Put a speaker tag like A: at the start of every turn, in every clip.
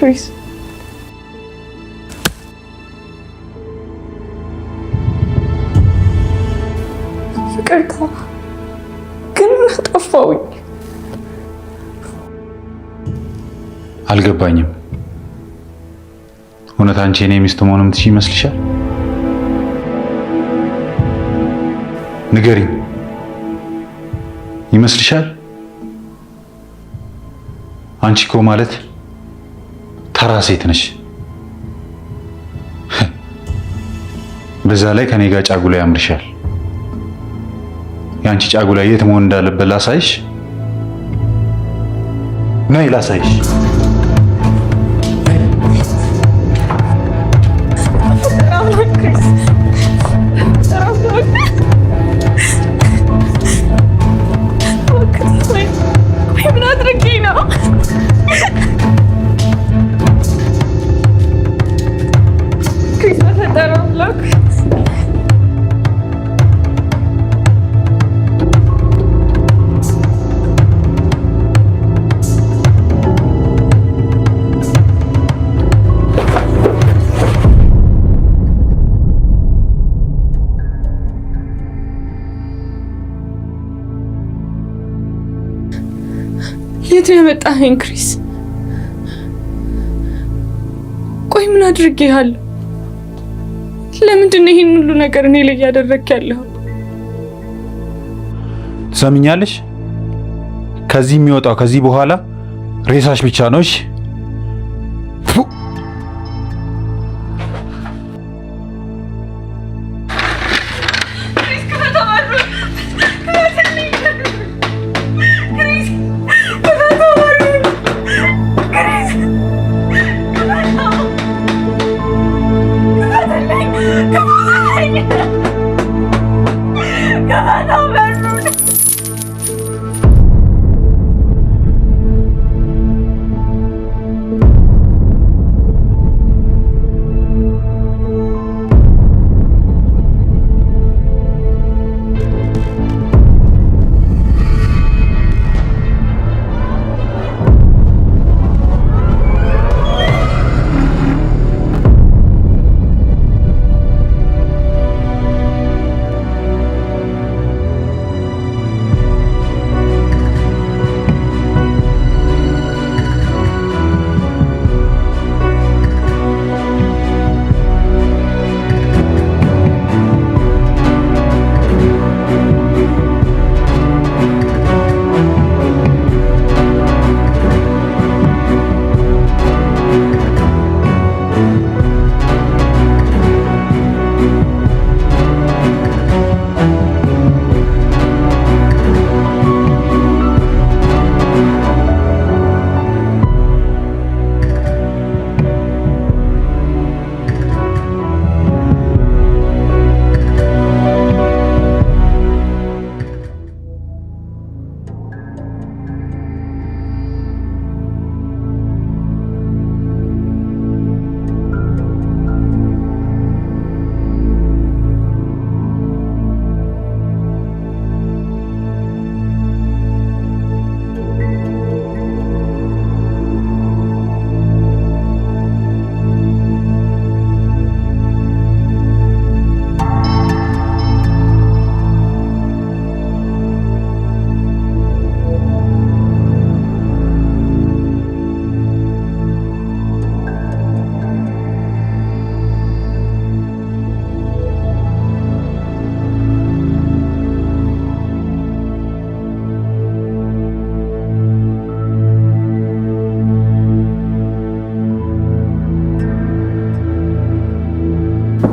A: ክሪስ ፍቅርታ ግን ጠፋውኝ።
B: አልገባኝም። እውነት አንቺ የኔ ሚስት መሆን የምትችይ ይመስልሻል? ንገሪኝ፣ ይመስልሻል? አንቺ እኮ ማለት ተራ ሴት ነሽ። በዛ ላይ ከኔ ጋር ጫጉላ ያምርሻል። የአንቺ ጫጉላ የት መሆን እንዳለበት ላሳይሽ። ነይ ላሳይሽ።
A: ምን አድርጌ ነው? ክሪስ በፈጠረው አምላክ የት ነው የመጣኸኝ ክሪስ? ቆይ ምን አድርጌሃለሁ? ለምንድን ነው ይሄን ሁሉ ነገር እኔ ላይ ያደረክ ያለው?
B: ትሰሚኛለሽ? ከዚህ የሚወጣው ከዚህ በኋላ ሬሳሽ ብቻ ነው። እሺ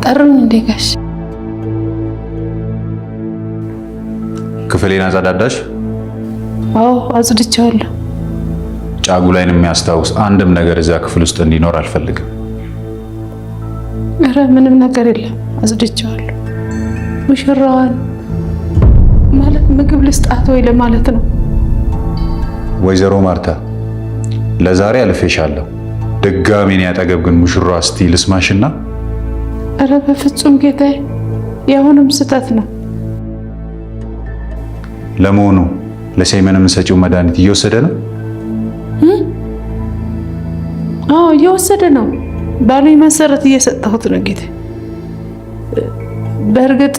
A: ጠሩኝ እንዴ ጋሽ?
B: ክፍሌን አጸዳዳሽ?
A: አዎ አጽድቻለሁ።
B: ጫጉላይን የሚያስታውስ አንድም ነገር እዛ ክፍል ውስጥ እንዲኖር አልፈልግም።
A: ኧረ ምንም ነገር የለም፣ አጽድቻለሁ። ሙሽራዋን ማለት ምግብ ልስጣት ወይ ለማለት ነው።
B: ወይዘሮ ማርታ ለዛሬ አልፌሻለሁ። ድጋሚ እኔ አጠገብ ግን ሙሽራዋ እስቲ ልስማሽና።
A: ኧረ በፍጹም ጌታዬ፣ የአሁኑም ስህተት ነው።
B: ለመሆኑ ለሰይመን የምትሰጪው መድኃኒት እየወሰደ ነው?
A: አዎ እየወሰደ ነው። ባሪ መሰረት እየሰጠሁት ነው ጌታ። በእርግጥ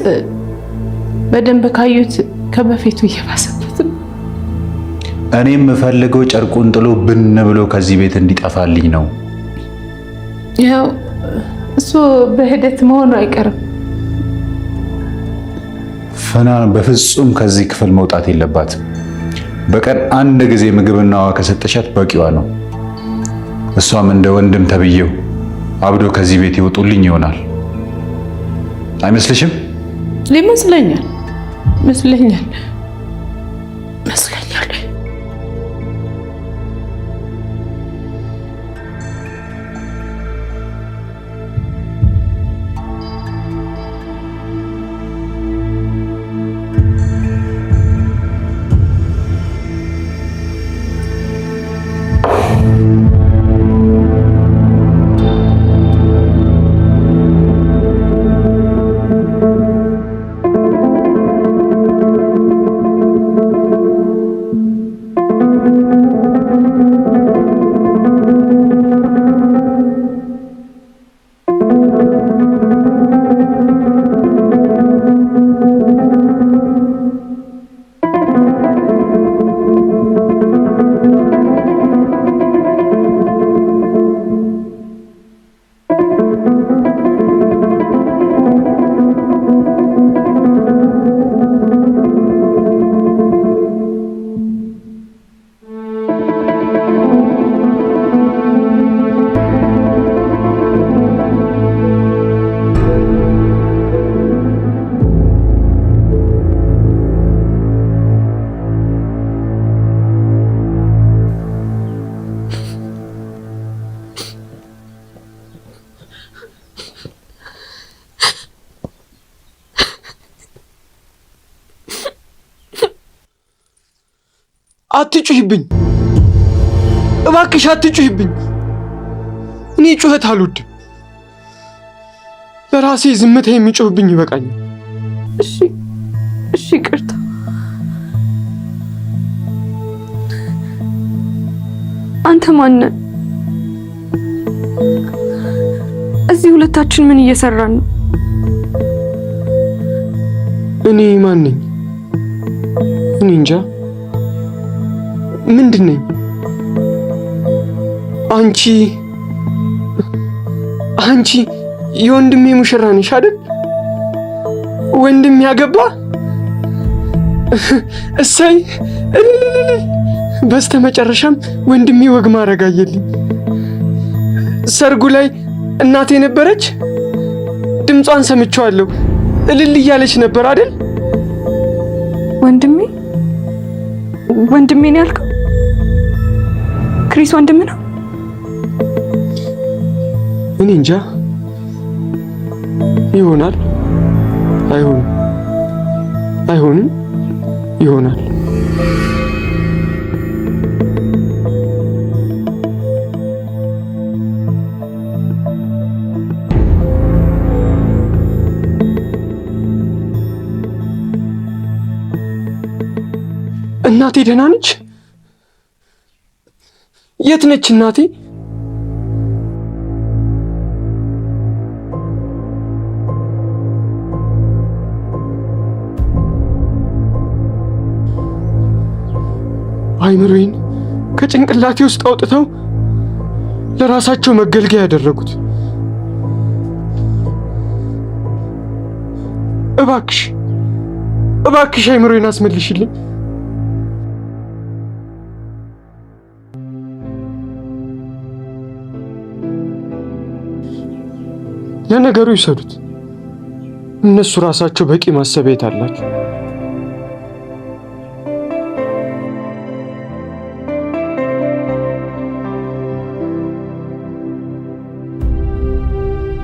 A: በደንብ ካዩት ከበፊቱ እየባሰበት ነው።
B: እኔ የምፈልገው ጨርቁን ጥሎ ብን ብሎ ከዚህ ቤት እንዲጠፋልኝ ነው።
A: ያው እሱ በሂደት መሆኑ አይቀርም።
B: ፍናን በፍጹም ከዚህ ክፍል መውጣት የለባትም። በቀን አንድ ጊዜ ምግብና ውሃ ከሰጠሻት በቂዋ ነው። እሷም እንደ ወንድም ተብዬው አብዶ ከዚህ ቤት ይወጡልኝ ይሆናል። አይመስልሽም?
A: ይመስለኛል።
C: አትጩህብኝ እባክሽ፣ አትጩህብኝ። እኔ ጩኸት አልወድም። ለራሴ ዝምታ የሚጮህብኝ ይበቃኛል።
A: እሺ ይቅርታ።
D: አንተ ማን ነህ? እዚህ ሁለታችን ምን እየሰራን ነው?
C: እኔ ማን ነኝ? እኔ እንጃ። ምንድን ነኝ? አንቺ የወንድሜ ሙሽራ ነሽ አይደል? ወንድም ያገባ? እሰይ! በስተመጨረሻም ወንድሜ ወግ ማድረግ አየልኝ። ሰርጉ ላይ እናቴ ነበረች። ድምጿን ሰምቼዋለሁ። እልል እያለች ነበር አይደል?
D: ወንድሜ ነው ያልከው? ክሪስ ወንድም ነው?
C: እኔ እንጃ። ይሆናል፣ አይሆንም፣ ይሆናል። እናቴ ደህና ነች? የት ነች እናቴ? አይምሮዬን ከጭንቅላቴ ውስጥ አውጥተው ለራሳቸው መገልገያ ያደረጉት። እባክሽ አይምሮዬን አስመልሽልኝ። ለነገሩ ይሰዱት። እነሱ ራሳቸው በቂ ማሰቢያት አላቸው።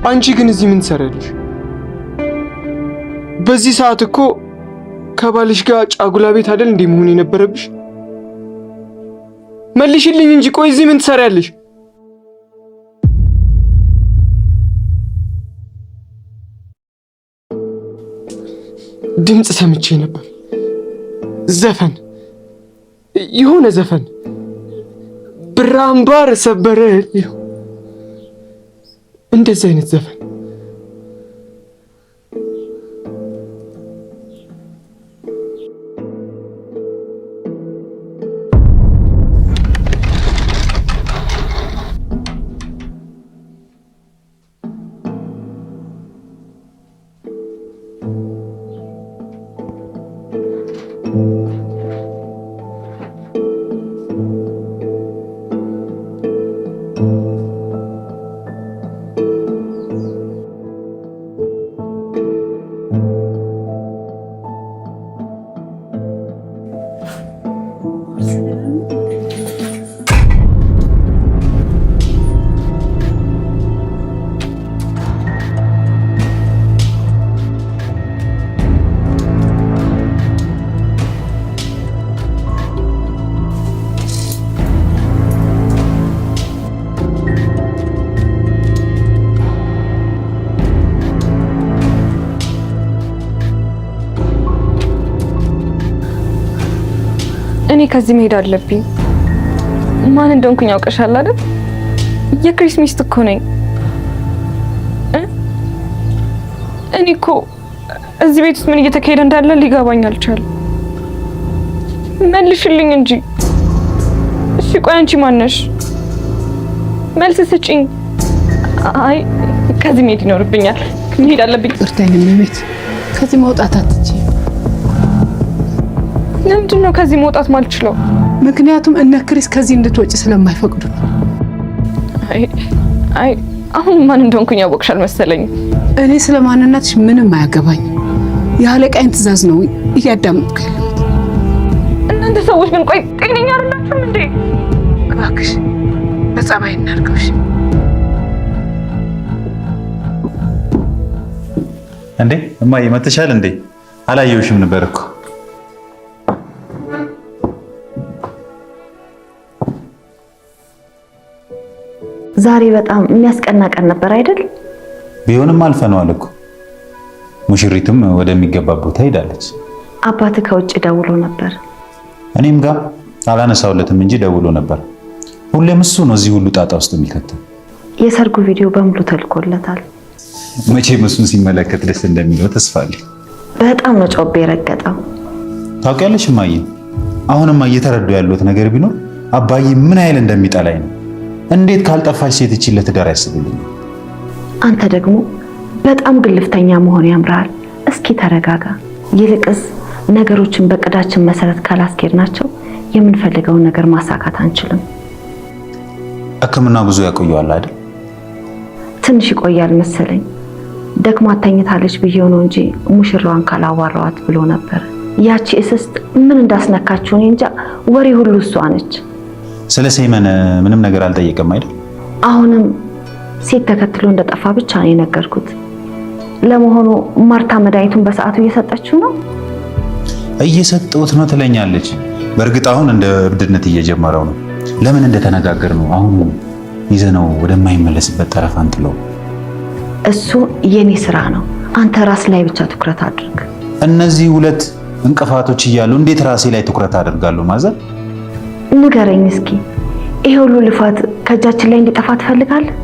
C: አንቺ ግን እዚህ ምን ትሰሪያለሽ? በዚህ ሰዓት እኮ ከባልሽ ጋር ጫጉላ ቤት አይደል እንዴ መሆን የነበረብሽ? መልሽልኝ እንጂ። ቆይ እዚህ ምን ትሰሪያለሽ? ድምፅ ሰምቼ ነበር። ዘፈን፣ የሆነ ዘፈን። ብር አምባር ሰበረ እንደዚህ አይነት ዘፈን
D: እኔ ከዚህ መሄድ አለብኝ። ማን እንደሆንኩኝ ያውቀሻል አይደል? የክሪስ ሚስት እኮ ነኝ። እኔ እኮ እዚህ ቤት ውስጥ ምን እየተካሄደ እንዳለ ሊገባኝ አልቻለም። መልሽልኝ እንጂ። እሺ ቆይ አንቺ ማነሽ? መልስ ስጪኝ። አይ ከዚህ መሄድ ይኖርብኛል። መሄድ አለብኝ።
A: እርዳኝ ቤት ከዚህ መውጣት አትችይም።
D: ለምንድን ነው ከዚህ መውጣት ማልችለው?
A: ምክንያቱም እነ ክሪስ ከዚህ እንድትወጪ ስለማይፈቅዱ ነው።
D: አይ አሁን ማን እንደሆንኩኝ ያወቅሻል መሰለኝ።
A: እኔ ስለ ማንነትሽ ምንም አያገባኝ። የአለቃዬን ትዕዛዝ ነው እያዳመጥኩ ያለሁት።
D: እናንተ ሰዎች ግን ቆይ ጤነኛ አይደላችሁም እንዴ?
A: እባክሽ በጸባይ እናድርገውሽ።
B: እንዴ እማዬ መተሻል እንዴ? አላየሁሽም ነበር እኮ።
E: ዛሬ በጣም የሚያስቀና ቀን ነበር አይደል?
B: ቢሆንም አልፈነዋል እኮ። ሙሽሪትም ወደሚገባ ቦታ ሄዳለች።
E: አባት ከውጭ ደውሎ ነበር።
B: እኔም ጋር አላነሳውለትም እንጂ ደውሎ ነበር። ሁሌም እሱ ነው እዚህ ሁሉ ጣጣ ውስጥ የሚከተው።
E: የሰርጉ ቪዲዮ በሙሉ ተልኮለታል።
B: መቼም እሱን ሲመለከት ደስ እንደሚለው ተስፋ አለኝ።
E: በጣም ነው ጮቤ የረገጠው።
B: ታውቂያለሽ እማዬ፣ አሁንማ እየተረዱ ያሉት ነገር ቢኖር አባዬ ምን ያህል እንደሚጠላኝ ነው። እንዴት ካልጠፋች ሴት እቺ ለትዳር ያስብልኝ።
E: አንተ ደግሞ በጣም ግልፍተኛ መሆን ያምራል። እስኪ ተረጋጋ። ይልቅስ ነገሮችን በቅዳችን መሰረት ካላስኬድናቸው የምንፈልገውን ነገር ማሳካት አንችልም።
B: ሕክምና ብዙ ያቆየዋል አይደል?
E: ትንሽ ይቆያል መሰለኝ። ደክማ ተኝታለች ብዬው ነው እንጂ ሙሽራዋን ካላዋራዋት ብሎ ነበር። ያቺ እስስት ምን እንዳስነካችሁ እኔ እንጃ። ወሬ ሁሉ እሷ ነች።
B: ስለ ሰይመን ምንም ነገር አልጠየቀም አይደል?
E: አሁንም ሴት ተከትሎ እንደጠፋ ብቻ ነው የነገርኩት። ለመሆኑ ማርታ መድኃኒቱን በሰዓቱ እየሰጠችው ነው?
B: እየሰጠሁት ነው ትለኛለች። በእርግጥ አሁን እንደ እብድነት እየጀመረው ነው። ለምን እንደተነጋገር ነው አሁን ይዘነው ወደማይመለስበት ጠረፍ አንጥለው።
E: እሱ የኔ ስራ ነው። አንተ ራስ ላይ ብቻ ትኩረት አድርግ።
B: እነዚህ ሁለት እንቅፋቶች እያሉ እንዴት ራሴ ላይ ትኩረት አደርጋለሁ? ማዘር
E: ንገረኝ እስኪ፣ ይሄ ሁሉ ልፋት ከእጃችን ላይ እንዲጠፋ ትፈልጋለህ?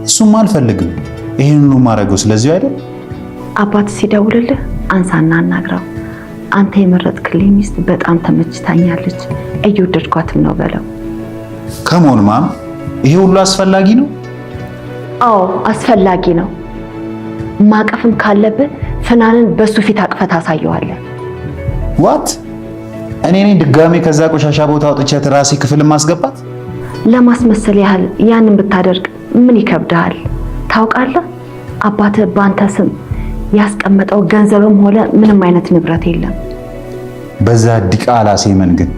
B: እሱም አልፈልግም። ይሄን ሁሉ ማድረገው ስለዚህ አይደል?
E: አባት ሲደውልልህ አንሳና አናግረው። አንተ የመረጥክልኝ ሚስት በጣም ተመችታኛለች፣ እየወደድኳትም ነው በለው።
B: ከመሆን ማም ይሄ ሁሉ አስፈላጊ ነው?
E: አዎ አስፈላጊ ነው። ማቀፍም ካለብህ ፍናንን በሱ ፊት አቅፈት አሳየዋለህ።
B: ዋት እኔ ነኝ ድጋሜ ከዛ ቆሻሻ ቦታ አውጥቻት ራሴ ክፍል ማስገባት?
E: ለማስመሰል ያህል ያንን ብታደርግ ምን ይከብዳል? ታውቃለህ፣ አባትህ በአንተ ስም ያስቀመጠው ገንዘብም ሆነ ምንም አይነት ንብረት የለም።
B: በዛ ዲቃላ ሰይመን ግን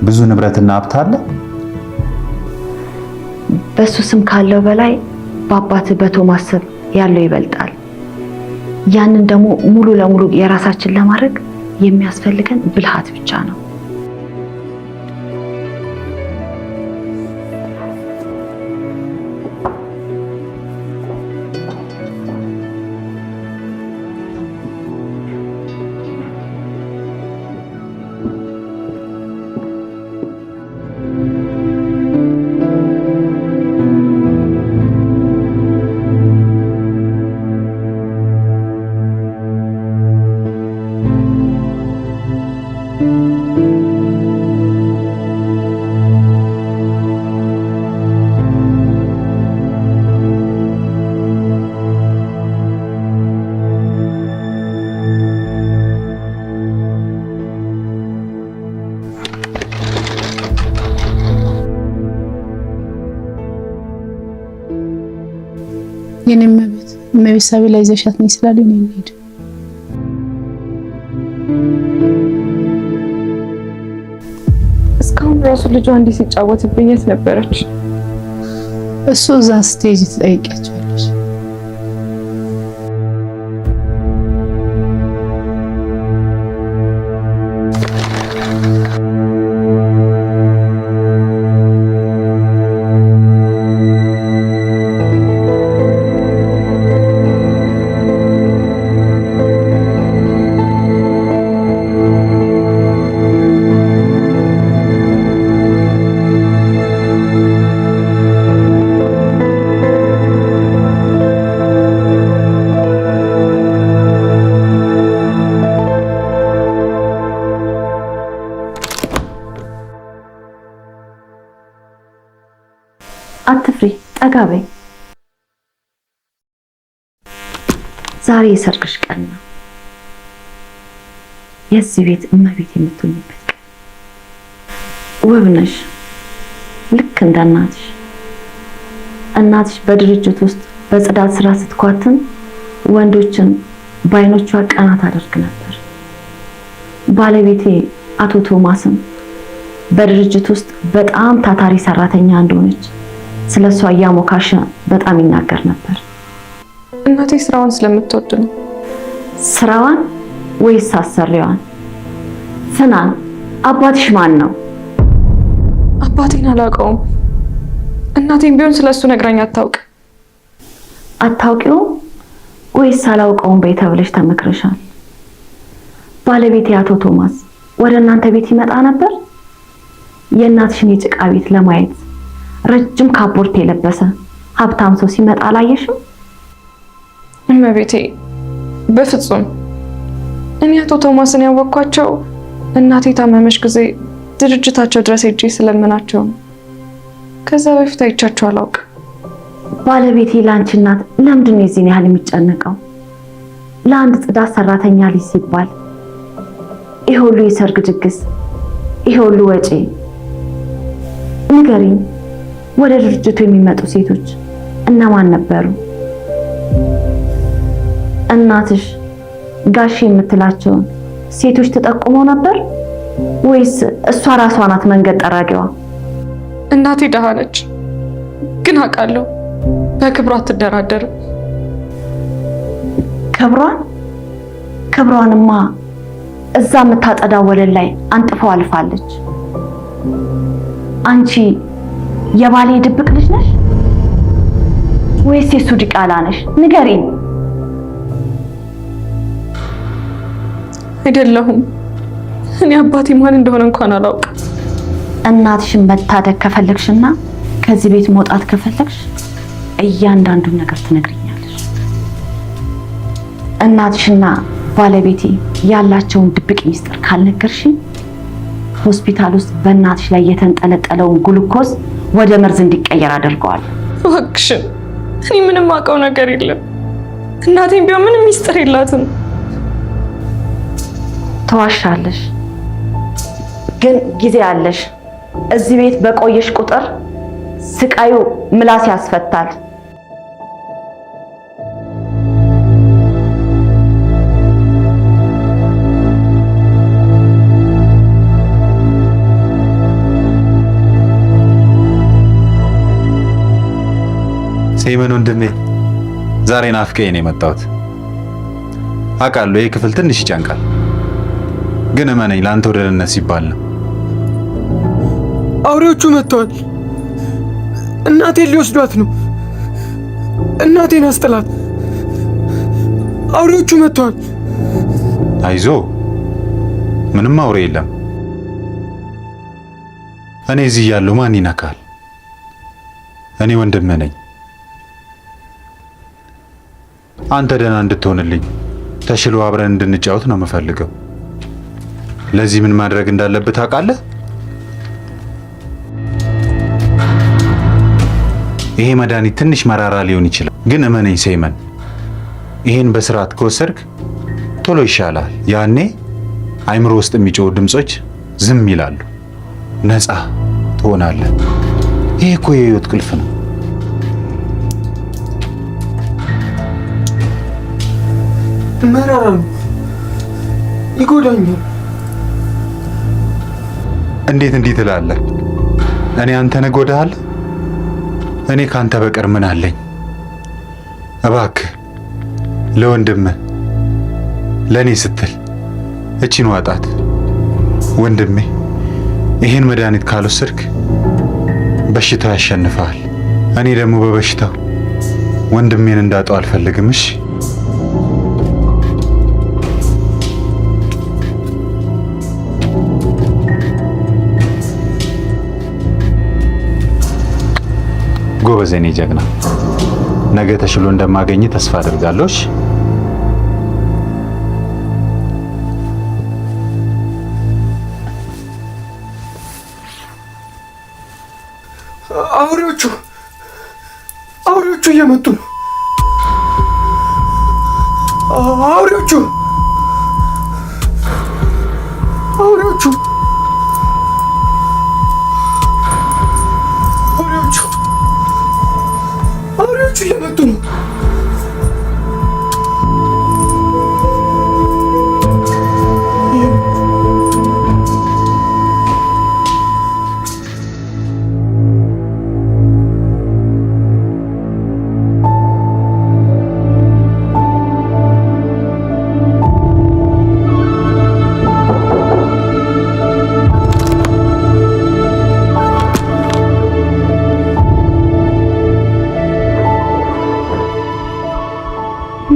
B: ብዙ ንብረትና ሀብት አለ።
E: በሱ ስም ካለው በላይ በአባትህ በቶማስ ስም ያለው ይበልጣል። ያንን ደግሞ ሙሉ ለሙሉ የራሳችን ለማድረግ የሚያስፈልገን ብልሃት ብቻ ነው።
A: የኔ እመቤት ሳቢ ላይ ዘሻት ነኝ ስላለኝ ነው የሚሄድ።
D: እስካሁን ራሱ ልጇ እንዲህ ሲጫወትብኝ የት ነበረች?
A: እሱ እዛ ስቴጅ ትጠይቂያቸዋለሽ።
E: አትፍሪ፣ ጠጋ በይ። ዛሬ የሰርግሽ ቀን ነው። የዚህ ቤት እመቤት የምትሆኝበት ቀን። ውብ ነሽ፣ ልክ እንደ እናትሽ። እናትሽ በድርጅት ውስጥ በጽዳት ስራ ስትኳትን ወንዶችን በዓይኖቿ ቀና ታደርግ ነበር። ባለቤቴ አቶ ቶማስም በድርጅት ውስጥ በጣም ታታሪ ሰራተኛ እንደሆነች ስለሷ እያሞካሸ በጣም ይናገር ነበር።
D: እናቴ ስራዋን ስለምትወድ ነው።
E: ስራዋን ወይስ አሰሪዋን? ፍናን፣ አባትሽ ማን ነው?
D: አባቴን አላውቀውም። እናቴም ቢሆን ስለሱ ነግራኝ አታውቅ።
E: አታውቂውም ወይስ አላውቀውም በይ ተብለሽ ተመክረሻል? ባለቤቴ አቶ ቶማስ ወደ እናንተ ቤት ይመጣ ነበር? የእናትሽን የጭቃ ቤት ለማየት ረጅም ካፖርት የለበሰ ሀብታም ሰው ሲመጣ አላየሽም?
D: እመቤቴ በፍጹም። እኔ አቶ ቶማስን ያወቅኳቸው እናቴ ታመመሽ ጊዜ ድርጅታቸው ድረስ ሄጄ ስለምናቸው ነው። ከዛ በፊት አይቻቸው አላውቅም።
E: ባለቤቴ ላንቺ እናት ለምንድን ነው የዚህን ያህል የሚጨነቀው? ለአንድ ጽዳት ሰራተኛ ልጅ ሲባል ይሄ ሁሉ የሰርግ ድግስ፣ ይሄ ሁሉ ወጪ። ንገሪኝ፣ ወደ ድርጅቱ የሚመጡ ሴቶች እነማን ነበሩ? እናትሽ ጋሽ የምትላቸውን ሴቶች ተጠቁመው ነበር ወይስ እሷ ራሷ ናት መንገድ ጠራጊዋ?
D: እናቴ ደሃ ነች፣ ግን አውቃለሁ በክብሯ አትደራደርም። ክብሯንማ እዛ የምታጠዳው ወለል ላይ አንጥፈው አልፋለች። አንቺ የባሌ ድብቅ ልጅ ነሽ ወይስ የሱ ዲቃላ ነሽ? ንገሪኝ። አይደለሁም። እኔ አባቴ ማን እንደሆነ እንኳን አላውቅም።
E: እናትሽን መታደግ ከፈለግሽና ከዚህ ቤት መውጣት ከፈለግሽ እያንዳንዱን ነገር ትነግሪኛለሽ። እናትሽና ባለቤቴ ያላቸውን ድብቅ ሚስጥር ካልነገርሽኝ ሆስፒታል ውስጥ በእናትሽ ላይ የተንጠለጠለውን ግሉኮዝ ወደ መርዝ እንዲቀየር አድርገዋል።
D: እባክሽን፣ እኔ ምንም አውቀው ነገር የለም። እናቴም ቢሆን ምንም ሚስጥር የላትም።
E: ተዋሻለሽ፣ ግን ጊዜ አለሽ። እዚህ ቤት በቆየሽ ቁጥር ስቃዩ ምላስ ያስፈታል።
B: ሴመን ወንድሜ፣ ዛሬ ናፍቀኝ ነው የመጣሁት። አውቃለሁ ይሄ ክፍል ትንሽ ይጨንቃል፣ ግን እመነኝ ለአንተ ወደ ደህንነት ሲባል ነው።
C: አውሬዎቹ መጥተዋል። እናቴን ሊወስዷት ነው። እናቴን አስጥላት። አውሬዎቹ መጥተዋል።
B: አይዞ፣ ምንም አውሬ የለም። እኔ እዚህ እያለሁ ማን ይነካል? እኔ ወንድምህ ነኝ። አንተ ደህና እንድትሆንልኝ ተሽሎ አብረን እንድንጫወት ነው የምፈልገው። ለዚህ ምን ማድረግ እንዳለብህ ታውቃለህ? ይሄ መድኃኒት ትንሽ መራራ ሊሆን ይችላል፣ ግን እመነኝ ሴመን፣ ይሄን በስርዓት ከወሰድክ ቶሎ ይሻላል። ያኔ አይምሮ ውስጥ የሚጮሁ ድምጾች ዝም ይላሉ፣ ነፃ ትሆናለህ። ይሄ እኮ የህይወት ቁልፍ ነው።
C: መራራ ነው፣ ይጎዳኛል።
B: እንዴት እንዲህ ትላለህ? እኔ አንተን እጎዳሃለሁ? እኔ ካንተ በቀር ምን አለኝ? እባክህ ለወንድምህ ለእኔ ስትል እቺን ዋጣት ወንድሜ። ይህን መድኃኒት ካልወሰድክ በሽታው ያሸንፈሃል። እኔ ደግሞ በበሽታው ወንድሜን እንዳጣው አልፈልግም። እሺ ጎበዝ የኔ ጀግና፣ ነገ ተሽሎ እንደማገኝ ተስፋ አደርጋለሁ። እሺ
C: አውሬዎቹ እየመጡ ነው። አውሬዎቹ እየመጡ ነው።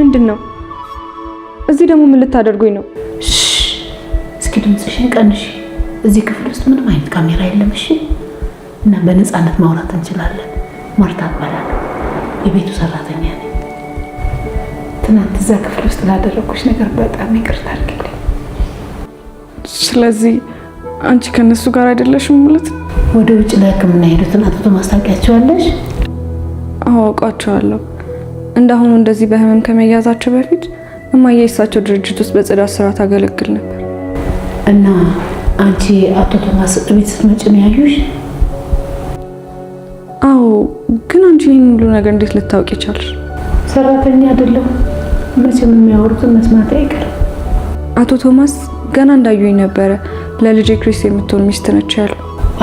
D: ምንድን ነው? እዚህ ደግሞ ምን ልታደርጉኝ ነው?
A: እስኪ ድምፅሽን ቀንሽ። እዚህ ክፍል ውስጥ ምንም አይነት ካሜራ የለም። እሺ፣ እና በነፃነት ማውራት እንችላለን። ማርታ እባላለሁ፣ የቤቱ ሰራተኛ ነኝ። ትናንት እዛ ክፍል ውስጥ ላደረኩሽ ነገር በጣም ይቅርታ አድርጊልኝ።
D: ስለዚህ አንቺ ከነሱ ጋር አይደለሽም ማለት ነው?
A: ወደ ውጭ ለሕክምና ሄዱትን አቶ ማስታወቂያቸዋለሽ?
D: አውቃቸዋለሁ። እንዳሁኑ እንደዚህ በህመም ከመያዛቸው በፊት እማዬ የእሳቸው ድርጅት ውስጥ በጽዳት ስራ ታገለግል ነበር።
A: እና አንቺ አቶ ቶማስ ቤት ስትመጪ ነው ያዩሽ?
D: አዎ። ግን አንቺ ይህን ሁሉ ነገር እንዴት ልታውቂ ቻልሽ?
A: ሰራተኛ አይደለሁ፣ መቼም የሚያወሩትን መስማት አይቀርም።
D: አቶ ቶማስ ገና እንዳዩኝ ነበረ ለልጄ ክሪስ የምትሆን ሚስት ነች ያሉ።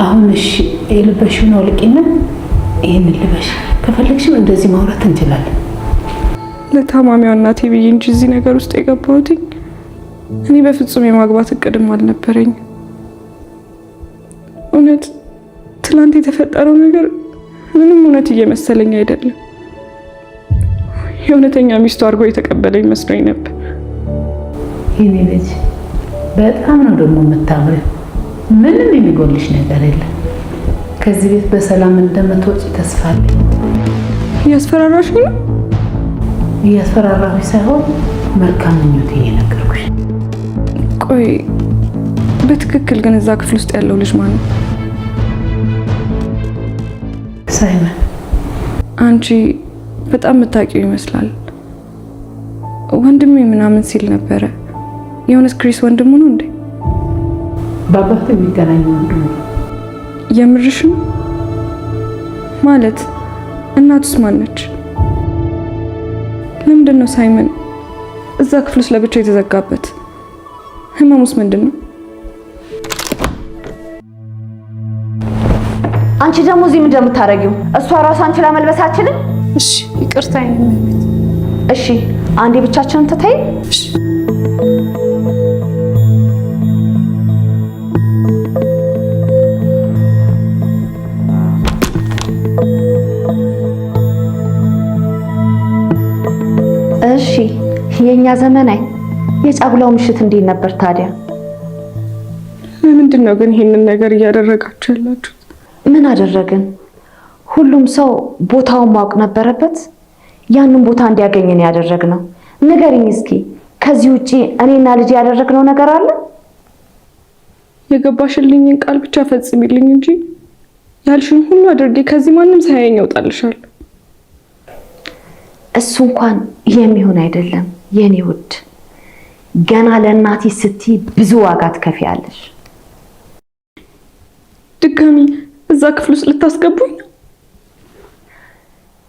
A: አሁን እሺ፣ የልበሽውን አውልቂና ይህንን ልበሽ። ከፈለግሽም እንደዚህ ማውራት እንችላለን።
D: ለታማሚዋ እናቴ ብዬ እንጂ እዚህ ነገር ውስጥ የገባሁት እኔ በፍጹም የማግባት እቅድም አልነበረኝ። እውነት ትላንት የተፈጠረው ነገር ምንም እውነት እየመሰለኝ አይደለም። የእውነተኛ ሚስቱ አድርጎ የተቀበለኝ መስሎኝ ነበር።
A: የኔ ልጅ በጣም ነው ደግሞ የምታምሪው። ምንም የሚጎልሽ ነገር የለም። ከዚህ ቤት በሰላም እንደምትወጪ ተስፋ አለኝ።
D: እያስፈራራሽ ነው?
A: እያስፈራራሁሽ ሳይሆን መልካም ምኞት እየነገርኩሽ።
D: ቆይ በትክክል ግን እዛ ክፍል ውስጥ ያለው ልጅ ማን ነው?
A: ሳይመን።
D: አንቺ በጣም የምታውቂው ይመስላል። ወንድሜ ምናምን ሲል ነበረ። የእውነት ክሪስ ወንድሙ ነው እንዴ?
A: በአባት የሚገናኝ ወንድሙ።
D: የምርሽም ማለት? እናቱስ ማነች? ለምንድን ነው ሳይመን እዛ ክፍል ውስጥ ለብቻ የተዘጋበት? ህመሙስ ምንድን ነው?
E: አንቺ ደግሞ እዚህ ምንድን ነው የምታረጊው? እሷ ራሷ አንቺ ለመልበስ አትችልም?
A: እሺ ይቅርታ ይነምት።
E: እሺ አንዴ ብቻችንን ተታይ። እሺ የኛ ዘመናይ የጫጉላው ምሽት እንዴት ነበር ታዲያ?
D: ለምንድን ነው ግን ይሄንን ነገር እያደረጋችሁ ያላችሁት?
E: ምን አደረግን? ሁሉም ሰው ቦታውን ማወቅ ነበረበት። ያንን ቦታ እንዲያገኝን ያደረግነው። ንገሪኝ እስኪ ከዚህ ውጪ እኔና ልጅ ያደረግነው ነገር አለ?
D: የገባሽልኝን ቃል ብቻ ፈጽሚልኝ እንጂ ያልሽን ሁሉ አድርጌ ከዚህ ማንም ሳያየኝ እወጣልሻለሁ።
E: እሱ እንኳን የሚሆን አይደለም የኔ ውድ። ገና ለእናቴ ስትይ ብዙ ዋጋ ትከፍያለሽ።
D: ድጋሚ እዛ ክፍል ውስጥ ልታስገቡኝ ነው?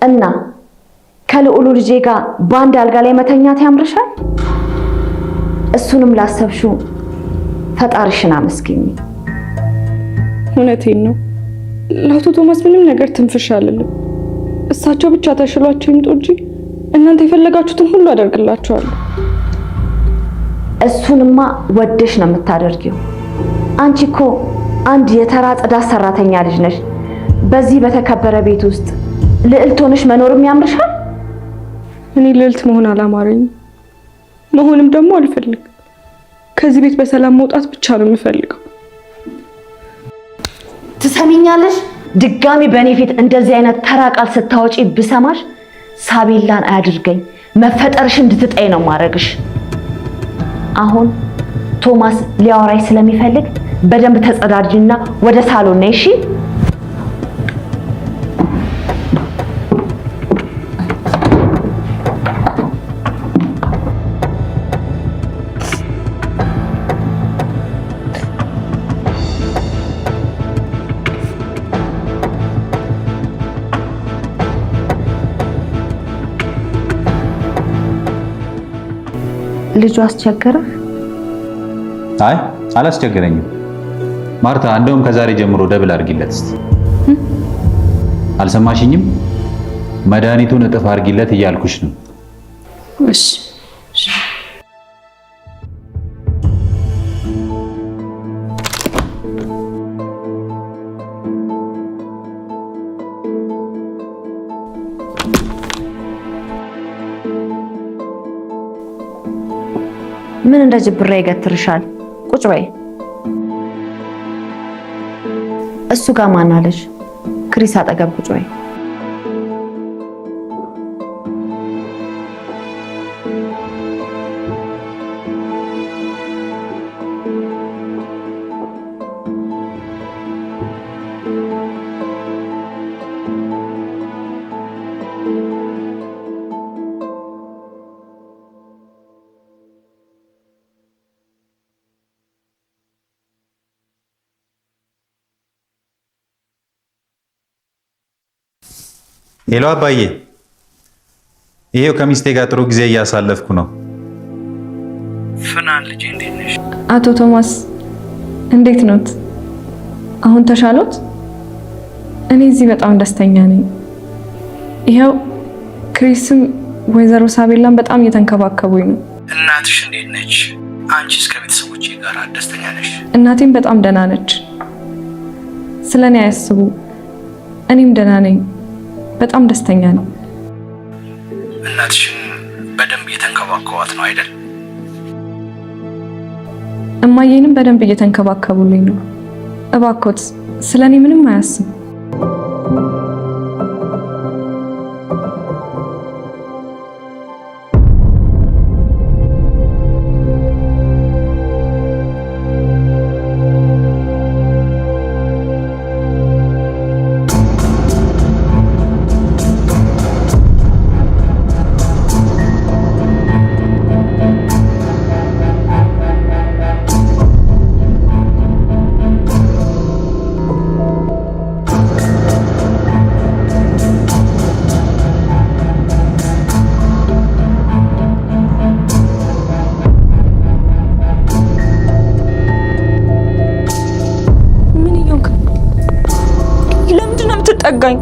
E: እና ከልዑሉ ልጄ ጋር በአንድ አልጋ ላይ መተኛት ያምርሻል? እሱንም ላሰብሽው ፈጣሪሽን አመስግኝ።
D: እውነቴን ነው። ለአቶ ቶማስ ምንም ነገር ትንፍሽ አልልም። እሳቸው ብቻ ተሽሏቸው ይምጡ እንጂ እናንተ የፈለጋችሁትን ሁሉ አደርግላችኋለሁ።
E: እሱንማ ወደሽ ነው የምታደርጊው። አንቺ እኮ አንድ የተራ ጽዳት ሰራተኛ ልጅ ነሽ። በዚህ በተከበረ ቤት ውስጥ ልዕልት ሆነሽ መኖርም ያምርሻል።
D: እኔ ልዕልት መሆን አላማረኝም፣ መሆንም ደግሞ አልፈልግም። ከዚህ ቤት በሰላም መውጣት ብቻ ነው የምፈልገው።
E: ትሰሚኛለሽ? ድጋሚ በእኔ ፊት እንደዚህ አይነት ተራ ቃል ስታወጪ ብሰማሽ ሳቤላን አያድርገኝ፣ መፈጠርሽ እንድትጠይ ነው ማረግሽ። አሁን ቶማስ ሊያወራኝ ስለሚፈልግ በደንብ ተጸዳጅና ወደ ሳሎን ነይ እሺ? ልጁ አስቸገረህ?
B: አይ አላስቸገረኝም። ማርታ እንደውም ከዛሬ ጀምሮ ደብል አድርጊለት እስቲ። አልሰማሽኝም? መድኃኒቱን እጥፍ አድርጊለት እያልኩሽ ነው።
A: እሺ
E: ምን እንደ ጅብራ ይገትርሻል? ቁጭ በይ። እሱ ጋር ማን አለሽ? ክሪስ አጠገብ ቁጭ በይ።
B: ሄሎ አባዬ፣ ይሄው ከሚስቴ ጋር ጥሩ ጊዜ እያሳለፍኩ ነው።
F: ፍናን ልጄ እንዴት ነሽ?
D: አቶ ቶማስ እንዴት ኖት? አሁን ተሻሎት? እኔ እዚህ በጣም ደስተኛ ነኝ። ይሄው ክሪስም ወይዘሮ ሳቤላን በጣም እየተንከባከቡኝ ነው።
F: እናትሽ እንዴት ነች? አንቺስ ከቤተሰቦቼ ጋር ደስተኛ ነሽ?
D: እናቴም በጣም ደህና ነች። ስለኔ አያስቡ፣ እኔም ደህና ነኝ። በጣም ደስተኛ ነው።
F: እናትሽን በደንብ እየተንከባከቧት ነው አይደል?
D: እማዬንም በደንብ እየተንከባከቡልኝ ነው። እባክዎት ስለኔ ምንም አያስቡ። ጠጋኝ